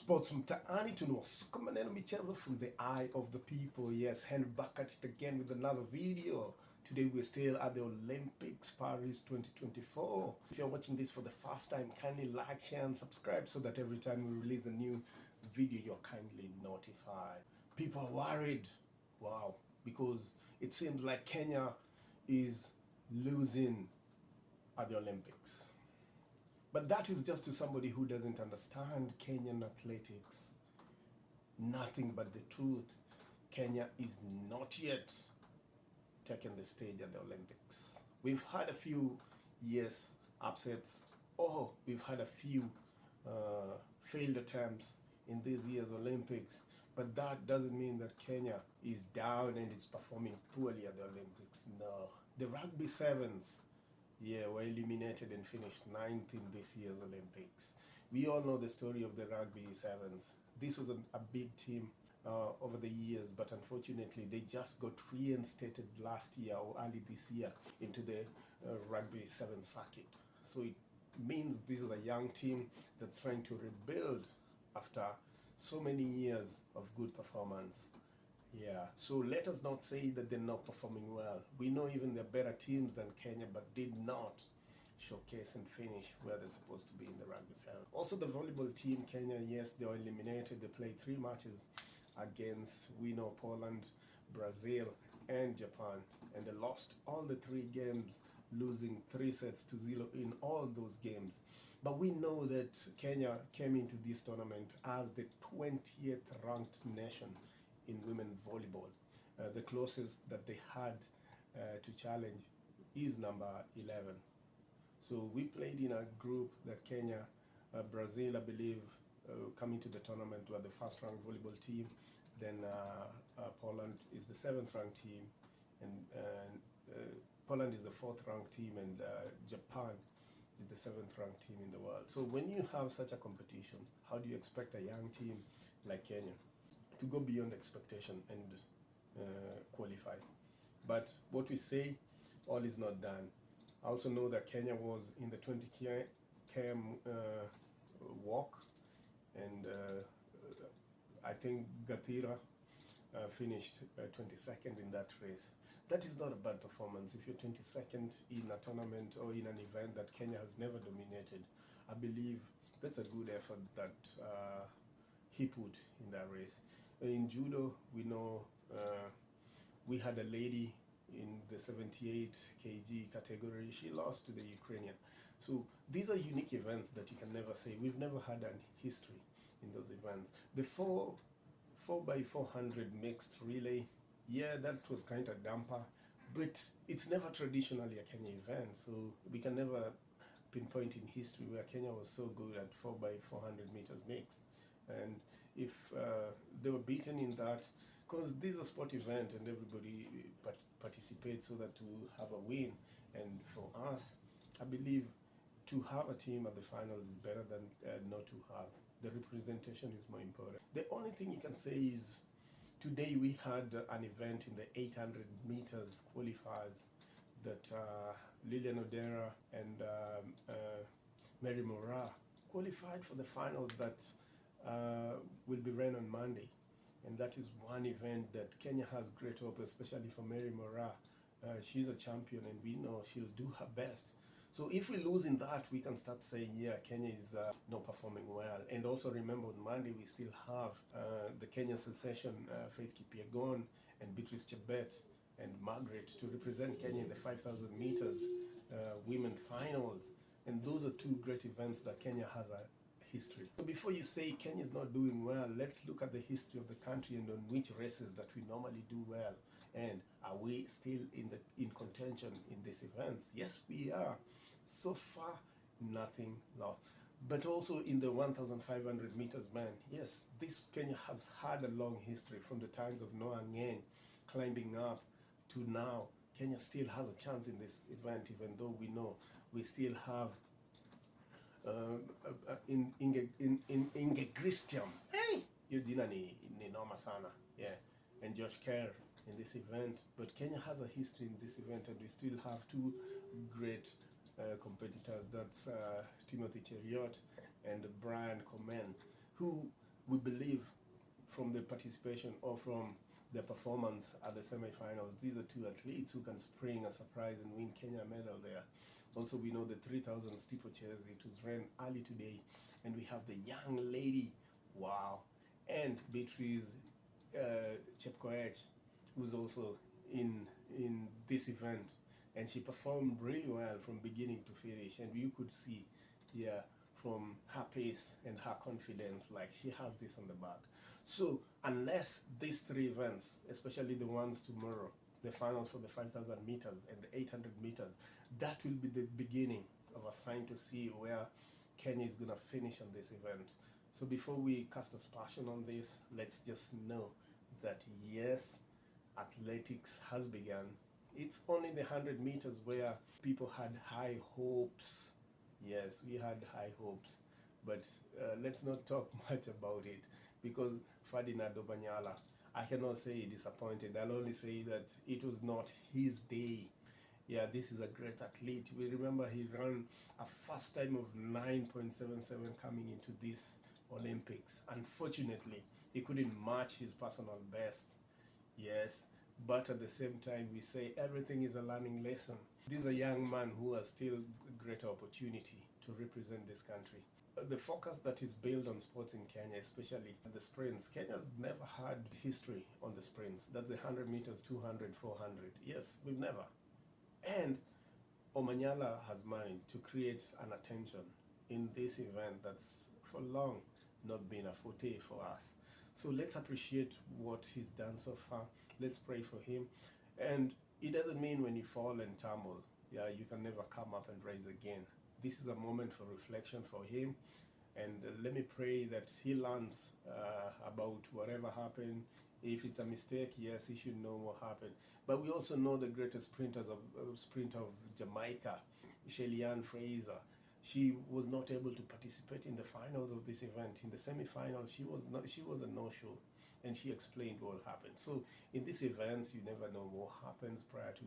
Sports mtaani tunawasuka maneno michezo from the eye of the people. Yes, Henry back at it again with another video. Today we're still at the Olympics, Paris 2024. If you're watching this for the first time, kindly like, share, and subscribe so that every time we release a new video, you're kindly notified. People are worried, wow, because it seems like Kenya is losing at the Olympics. But that is just to somebody who doesn't understand Kenyan athletics. Nothing but the truth. Kenya is not yet taking the stage at the Olympics. We've had a few, yes, upsets. Oh, we've had a few failed attempts in this year's Olympics. But that doesn't mean that Kenya is down and is performing poorly at the Olympics. No. The rugby sevens, yeah, were eliminated and finished ninth in this year's Olympics. We all know the story of the rugby sevens. This was a big team over the years, but unfortunately they just got reinstated last year or early this year into the rugby seven circuit. So it means this is a young team that's trying to rebuild after so many years of good performance. Yeah, so let us not say that they're not performing well. We know even they're better teams than Kenya, but did not showcase and finish where they're supposed to be in the rugby seven. Also, the volleyball team, Kenya, yes, they were eliminated. They played 3 matches against, we know, Poland, Brazil, and Japan, and they lost all the 3 games, losing 3-0 in all those games. But we know that Kenya came into this tournament as the 20th ranked nation in women volleyball. The closest that they had to challenge is number 11. So we played in a group that Kenya, Brazil, I believe, coming to the tournament were the first ranked volleyball team. Then Poland is the 7th ranked team, and Poland is the 4th ranked team, and Japan is the 7th ranked team in the world. So when you have such a competition, how do you expect a young team like Kenya to go beyond expectation and qualify? But what we say, all is not done. I also know that Kenya was in the 20 km walk, and I think Gatira finished 22nd in that race. That is not a bad performance. If you're 22nd in a tournament or in an event that Kenya has never dominated, I believe that's a good effort that he put in that race. In judo, we know we had a lady in the 78 kg category. She lost to the Ukrainian. So these are unique events that you can never say. We've never had a history in those events. The 4x400 mixed relay, yeah, that was kind of damper, but it's never traditionally a Kenya event. So we can never pinpoint in history where Kenya was so good at 4x400 meters mixed. And if they were beaten in that, because this is a sport event and everybody participates so that to have a win. And for us, I believe to have a team at the finals is better than not to have. The representation is more important. The only thing you can say is today we had an event in the 800 meters qualifiers that Lilian Odera and Mary Moraa qualified for the finals that will be run on Monday. And that is one event that Kenya has great hope, especially for Mary Moraa. She's a champion and we know she'll do her best. So if we lose in that, we can start saying, yeah, Kenya is not performing well. And also remember on Monday, we still have the Kenyan sensation, Faith Kipyegon and Beatrice Chebet and Margaret to represent Kenya in the 5,000 meters women finals. And those are 2 great events that Kenya has a history. So before you say Kenya is not doing well, let's look at the history of the country and on which races that we normally do well. And are we still in contention in these events? Yes, we are. So far, nothing lost. But also in the 1,500 meters man, yes, this Kenya has had a long history from the times of Noah Ngeny climbing up to now. Kenya still has a chance in this event, even though we know we still have Inge Christian. Hey, hiyo jina ni noma sana. Yeah, and Josh Kerr in this event. But Kenya has a history in this event, and we still have 2 great competitors. That's Timothy Cheruiyot and Brian Komen, who we believe from the participation or from their performance at the semi-finals, these are two athletes who can spring a surprise and win Kenya medal there. Also, we know the 3,000 steeplechase, it was ran early today, and we have the young lady, wow, and Beatrice Chepkoech, who's also in this event, and she performed really well from beginning to finish, and you could see, yeah, from her pace and her confidence, like she has this on the back. So unless these three events, especially the ones tomorrow, the finals for the 5,000 meters and the 800 meters, that will be the beginning of a sign to see where Kenya is gonna finish on this event. So before we cast aspersion on this, let's just know that yes, athletics has begun. It's only the 100 meters where people had high hopes. Yes, we had high hopes, but let's not talk much about it, because Ferdinand Obanyala, I cannot say disappointed. I'll only say that it was not his day. Yeah, this is a great athlete. We remember he ran a first time of 9.77 coming into this Olympics. Unfortunately, he couldn't match his personal best. Yes, but at the same time, we say everything is a learning lesson. This is a young man who has still a greater opportunity to represent this country. The focus that is built on sports in Kenya, especially the sprints. Kenya's never had history on the sprints. That's the 100 meters, 200, 400. Yes, we've never. And Omanyala has managed to create an attention in this event that's for long not been a forte for us. So let's appreciate what he's done so far. Let's pray for him. And it doesn't mean when you fall and tumble, yeah, you can never come up and rise again. This is a moment for reflection for him. And let me pray that he learns about whatever happened. If it's a mistake, yes, he should know what happened. But we also know the greatest sprint of Jamaica, Shelly-Ann Fraser. She was not able to participate in the finals of this event. In the semi-final, she was a no-show, and she explained what happened. So in these events, you never know what happens prior to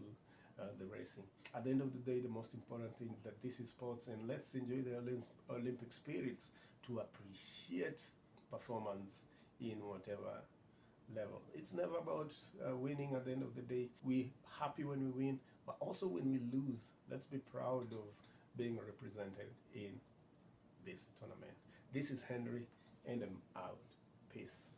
the racing. At the end of the day, the most important thing that this is sports, and let's enjoy the Olympic spirits to appreciate performance in whatever level. It's never about winning. At the end of the day, we're happy when we win, but also when we lose, let's be proud of being represented in this tournament. This is Henry, and I'm out. Peace.